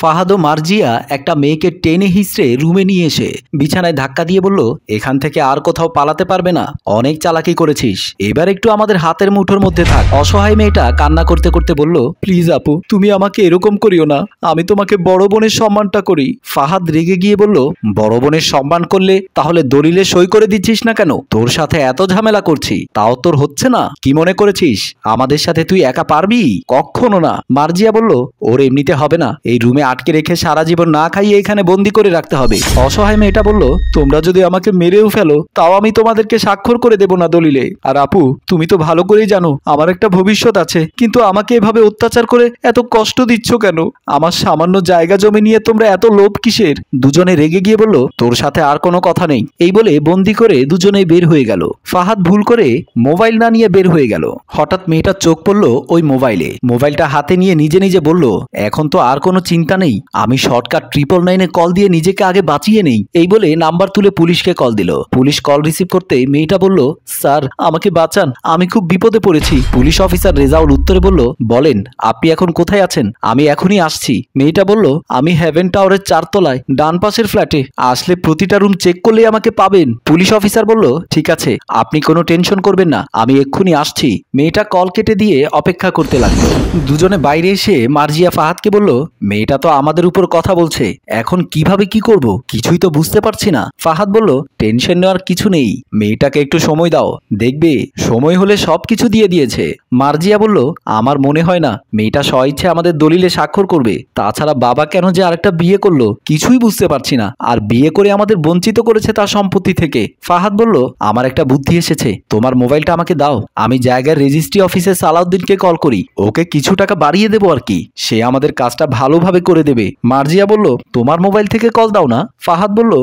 ফাহাদ ও মার্জিয়া একটা মেয়েকে টেনে হিঁচড়ে রুমে নিয়ে এসে বিছানায় ধাক্কা দিয়ে বলল, এখান থেকে আর কোথাও পালাতে পারবে না, অনেক চালাকি করেছিস, এবার একটু আমাদের হাতের মুঠোর মধ্যে থাক। অসহায় মেয়েটা কান্না করতে করতে বলল, প্লিজ আপু, তুমি আমাকে এরকম করিও না, আমি তোমাকে বড় বোনের সম্মানটা করি। ফাহাদ রেগে গিয়ে বলল, বড় বোনের সম্মান করলে তাহলে দলিলে সই করে দিচ্ছিস না কেন? তোর সাথে এত ঝামেলা করছি তাও তোর হচ্ছে না? কি মনে করেছিস আমাদের সাথে তুই একা পারবি? কখনো না। মার্জিয়া বলল, ওর এমনিতে হবে না, এই রুমে আটকে রেখে সারা জীবন না খাইয়ে এখানে বন্দি করে রাখতে হবে। অসহায় মেয়েটা বলল, তোমরা যদি আমাকে মেরেও ফেলো তাও আমি তোমাদেরকে স্বাক্ষর করে দেব না দলিলে। আর আপু, তুমি তো ভালো করেই জানো আমার একটা ভবিষ্যৎ আছে, কিন্তু আমাকে এভাবে অত্যাচার করে এত কষ্ট দিচ্ছ কেন? আমার সামান্য জায়গা জমি নিয়ে তোমরা এত লোভ কিসের? দুজনে রেগে গিয়ে বলল, তোর সাথে আর কোনো কথা নেই। এই বলে বন্দি করে দুজনেই বের হয়ে গেল। ফাহাদ ভুল করে মোবাইল না নিয়ে বের হয়ে গেল। হঠাৎ মেয়েটার চোখ পড়ল ওই মোবাইলে। মোবাইলটা হাতে নিয়ে নিজে নিজে বলল, এখন তো আর কোনো চিন্তা নেই, আমি শর্টকাট 999-এ কল দিয়ে নিজেকে আগে বাঁচিয়ে নেই। এই বলে নাম্বার তুলে পুলিশকে কল দিল। পুলিশ কল রিসিভ করতে মেয়েটা বলল, স্যার আমাকে বাঁচান, আমি খুব বিপদে পড়েছি। পুলিশ অফিসার রেজাউল উত্তরে বলল, বলেন আপনি এখন কোথায় আছেন? আমি এখনই আসছি। মেয়েটা বলল, আমি হেভেন টাওয়ারের 4 তলায় ডান পাশের ফ্ল্যাটে, আসলে প্রতিটা রুম চেক করলেই আমাকে পাবেন। পুলিশ অফিসার বলল, ঠিক আছে, আপনি কোনো টেনশন করবেন না, আমি এক্ষুনি আসছি। মেয়েটা কল কেটে দিয়ে অপেক্ষা করতে লাগলো। দুজনে বাইরে এসে মার্জিয়া ফাহাদকে বলল, মেয়েটা তো আমাদের উপর কথা বলছে, এখন কিভাবে কি করব কিছুই তো বুঝতে পারছি না। ফাহাদ বলল, টেনশন নেওয়ার কিছু নেই, মেয়েটাকে একটু সময় দাও, দেখবে সময় হলে সবকিছু দিয়ে দিয়েছে। মার্জিয়া বলল, আমার মনে হয় না মেয়েটা স্বইচ্ছে আমাদের দলিলে স্বাক্ষর করবে। তাছাড়া বাবা কেন যে আরেকটা বিয়ে করলো কিছুই বুঝতে পারছি না, আর বিয়ে করে আমাদের বঞ্চিত করেছে তার সম্পত্তি থেকে। ফাহাদ বলল, আমার একটা বুদ্ধি এসেছে, তোমার মোবাইলটা আমাকে দাও, আমি জায়গার রেজিস্ট্রি অফিসে সালাউদ্দিনকে কল করি, ওকে কিছু টাকা বাড়িয়ে দেবো আর কি, সে আমাদের কাজটা ভালোভাবে করে দেবে। মার্জিয়া বলল, তোমার মোবাইল থেকে কল দাও না। ফাহাদ বলল,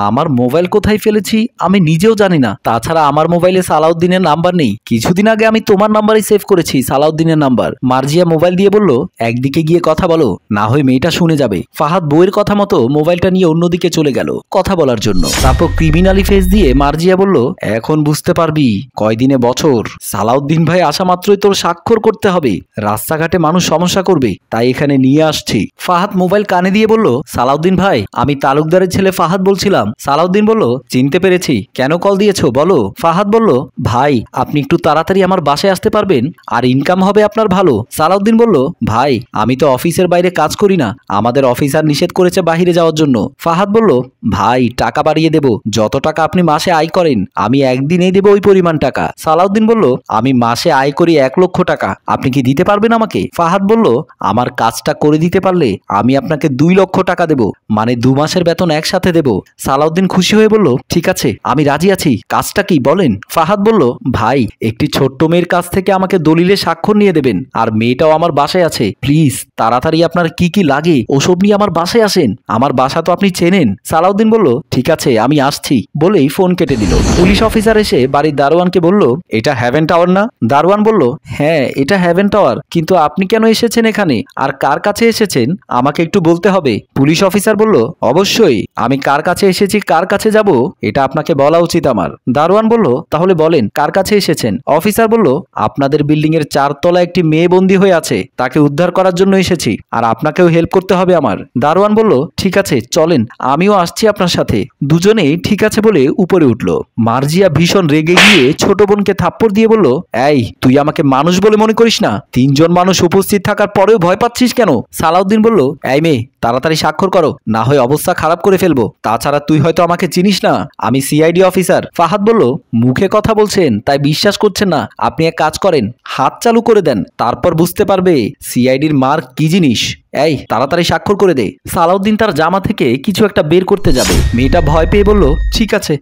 আমার মোবাইল কোথায় ফেলেছি আমি নিজেও জানি না, তাছাড়া আমার মোবাইলে সালাউদ্দিনের নাম্বার নেই, কিছুদিন আগে আমি তোমার নাম্বারই সেভ করেছি, সালাউদ্দিনের নাম্বার। মার্জিয়া মোবাইল দিয়ে বলল, একদিকে গিয়ে কথা বলো, না হয় মেয়েটা শুনে যাবে। ফাহাদ বইয়ের কথা মতো মোবাইলটা নিয়ে অন্যদিকে চলে গেল কথা বলার জন্য। তারপর ক্রিমিনালি ফেস দিয়ে মার্জিয়া বলল, এখন বুঝতে পারবি কয়দিনে বছর। সালাউদ্দিন ভাই আসা মাত্রই তোর স্বাক্ষর করতে হবে, রাস্তাঘাটে মানুষ সমস্যা করবে, তাই এখানে নিয়ে আসছি। ফাহাদ মোবাইল কানে দিয়ে বলল, সালাউদ্দিন ভাই, আমি তালুকদারের ছেলে ফাহাদ বলছিলাম। সালাউদ্দিন বলল, চিনতে পেরেছি, কেন কল দিয়েছো বলো। ফাহাদ বলল, ভাই আপনি একটু তাড়াতাড়ি আমার বাসায় আসতে পারবেন, আর ইনকাম হবে আপনার ভালো। সালাউদ্দিন বলল, ভাই আমি তো অফিসের বাইরে কাজ করি না, আমাদের অফিসার নিষেধ করেছে বাইরে যাওয়ার জন্য। ফাহাদ বলল, ভাই টাকা বাড়িয়ে দেব, যত টাকা আপনি মাসে আয় করেন আমি একদিনেই দেব ওই পরিমাণ টাকা। সালাউদ্দিন বলল, আমি মাসে আয় করি 1 লক্ষ টাকা, আপনি কি দিতে পারবেন আমাকে? ফাহাদ বলল, আমার কাজটা করে দিতে পারলে আমি আপনাকে 2 লক্ষ টাকা দেব, মানে 2 মাসের বেতন একসাথে দেব। সালাউদ্দিন খুশি হয়ে বলল, ঠিক আছে আমি রাজি আছি, কাজটা কি বলেন। ফাহাদ বলল, ভাই একটি ছোট্ট মেয়ের কাছ থেকে আমাকে দলিলে স্বাক্ষর নিয়ে দেবেন, আর মেয়েটাও আমার বাসায় আছে, প্লিজ তাড়াতাড়ি আপনার কি কি লাগে ওসব নিয়ে আমার বাসায় আসেন, আমার বাসা তো আপনি চেনেন। সালাউদ্দিন বলল, ঠিক আছে আমি আসছি বলেই ফোন কেটে দিল। পুলিশ অফিসার এসে বাড়ির দারোয়ানকে বলল, এটা হেভেন টাওয়ার না? দারোয়ান বলল, হ্যাঁ এটা হেভেন টাওয়ার, কিন্তু আপনি কেন এসেছেন এখানে, আর কার কাছে এসেছেন আমাকে একটু বলতে হবে। পুলিশ অফিসার বলল, অবশ্যই, আমি কার কাছে এসেছি কার কাছে যাব এটা আপনাকে বলা উচিত আমার। দারোয়ান বলল, তাহলে বলেন কার কাছে এসেছেন। অফিসার বলল, আপনাদের বিল্ডিং এর 4 তলায় একটি মেয়ে বন্দী হয়ে আছে, তাকে উদ্ধার করার জন্য এসেছি, আর আপনাকেও হেল্প করতে হবে আমার। দারোয়ান বলল, ঠিক আছে চলেন, আমিও আসছি আপনার সাথে। দুজনেই ঠিক আছে বলে উপরে উঠল। মার্জিয়া ভীষণ রেগে গিয়ে ছোট বোনকে থাপ্পড় দিয়ে বলল, এই তুই আমাকে মানুষ বলে মনে করিস না? 3 জন মানুষ উপস্থিত থাকার পরেও ভয় পাচ্ছিস কেন? সালাউদ্দিন বলল, এই মেয়ে তাড়াতাড়ি স্বাক্ষর করো, না হয় অবস্থা খারাপ করে ফেলবো, তাছাড়া তুই হয়তো আমাকে চিনিস না, আমি সিআইডি অফিসার। ফাহাদ বলল, মুখে কথা বলছেন তাই বিশ্বাস করছেন না, আপনি এক কাজ করেন, হাত চালু করে দেন, তারপর বুঝতে পারবে সিআইডির মার্ক কি জিনিস। এই তাড়াতাড়ি স্বাক্ষর করে দে। সালাউদ্দিন তার জামা থেকে কিছু একটা বের করতে যাবে, মেয়েটা ভয় পেয়ে বলল, ঠিক আছে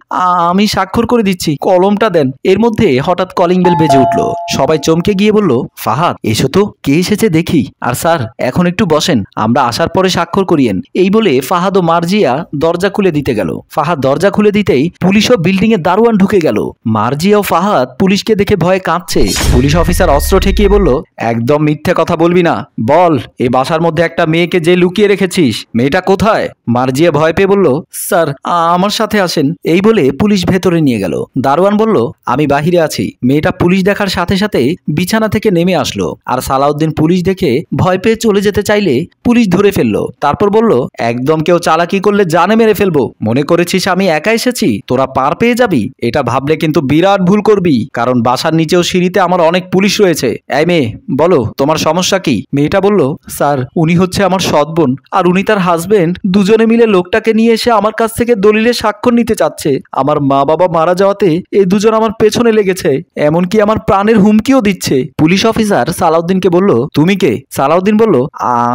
আমি স্বাক্ষর করে দিচ্ছি, কলমটা দেন। এর মধ্যে হঠাৎ কলিং বেল বেজে উঠল। সবাই চমকে গিয়ে বলল, ফাহাদ এসো তো, কে এসেছে দেখি। আর স্যার এখন একটু বসেন, আমরা আসার পরে স্বাক্ষর করিয়েন। এই বলে ফাহাদ ও মার্জিয়া দরজা খুলে দিতে গেল। ফাহাদ দরজা খুলে দিতেই পুলিশ ও বিল্ডিং এর দারোয়ান ঢুকে গেল। মার্জিয়া ও ফাহাদ পুলিশকে দেখে ভয়ে কাঁপছে। পুলিশ অফিসার অস্ত্র ঠেকিয়ে বলল, একদম মিথ্যে কথা বলবি না, বল এ বাসার মধ্যে মধ্যে একটা মেয়েকে যে লুকিয়ে রেখেছিস, মেয়েটা কোথায়? মার্জিয়া ভয় পেয়ে বলল, স্যার আমার সাথে আসেন। এই বলে পুলিশ ভেতরে নিয়ে গেল। দারোয়ান বলল, আমি বাহিরে আছি। মেয়েটা পুলিশ দেখার সাথে সাথে বিছানা থেকে নেমে আসলো, আর সালাউদ্দিন পুলিশ দেখে ভয় পেয়ে চলে যেতে চাইলে পুলিশ ধরে ফেললো। তারপর বলল, একদম কেউ চালাকি করলে জানে মেরে ফেলবো। মনে করেছিস আমি একা এসেছি, তোরা পার পেয়ে যাবি? এটা ভাবলে কিন্তু বিরাট ভুল করবি, কারণ বাসার নিচেও সিঁড়িতে আমার অনেক পুলিশ রয়েছে। এই মেয়ে, বলো তোমার সমস্যা কি? মেয়েটা বলল, স্যার উনি হচ্ছে আমার সৎ বোন, আর উনি তার হাজবেন্ড, দুজনে মিলে লোকটাকে নিয়ে এসে আমার কাছ থেকে দলিলের স্বাক্ষর নিতে চাচ্ছে। আমার মা বাবা মারা যাওয়াতে এই দুজন আমার পেছনে লেগেছে, এমনকি আমার প্রাণের হুমকিও দিচ্ছে। পুলিশ অফিসার সালাউদ্দিনকে বলল, তুমি কে? সালাউদ্দিন বলল,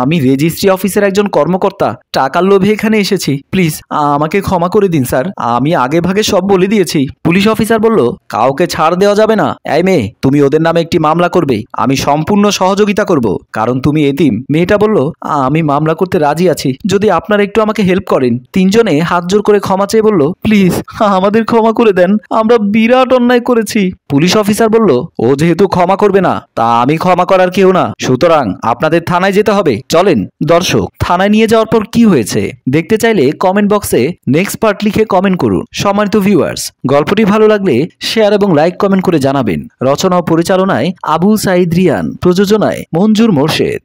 আমি রেজিস্ট্রি অফিসের একজন কর্মকর্তা, টাকার লোভে এখানে এসেছি। প্লিজ আমাকে ক্ষমা করে দিন স্যার, আমি আগে ভাগে সব বলে দিয়েছি। পুলিশ অফিসার বলল, কাউকে ছাড় দেওয়া যাবে না। এই মেয়ে, তুমি ওদের নামে একটি মামলা করবে, আমি সম্পূর্ণ সহযোগিতা করব, কারণ তুমি এতিম। মেয়েটা বলল, আমি মামলা করতে রাজি আছি, যদি আপনারা একটু আমাকে হেল্প করেন। তিনজনে হাত জোর করে ক্ষমা চেয়ে বলল, প্লিজ আমাদের ক্ষমা করে দেন, আমরা বিরাট অন্যায় করেছি। পুলিশ অফিসার বলল, ও যেহেতু ক্ষমা করবে না, তা আমি ক্ষমা করার কেউ না, সুতরাং আপনাদের থানায় যেতে হবে, চলেন। দর্শক, থানায় নিয়ে যাওয়ার পর কি হয়েছে দেখতে চাইলে কমেন্ট বক্সে নেক্সট পার্ট লিখে কমেন্ট করুন। সম্মানিত ভিউয়ার্স, গল্পটি ভালো লাগলে শেয়ার এবং লাইক কমেন্ট করে জানাবেন। রচনা ও পরিচালনায় আবু সাইদ রিয়ান, প্রযোজনায় মঞ্জুর মোর্শেদ।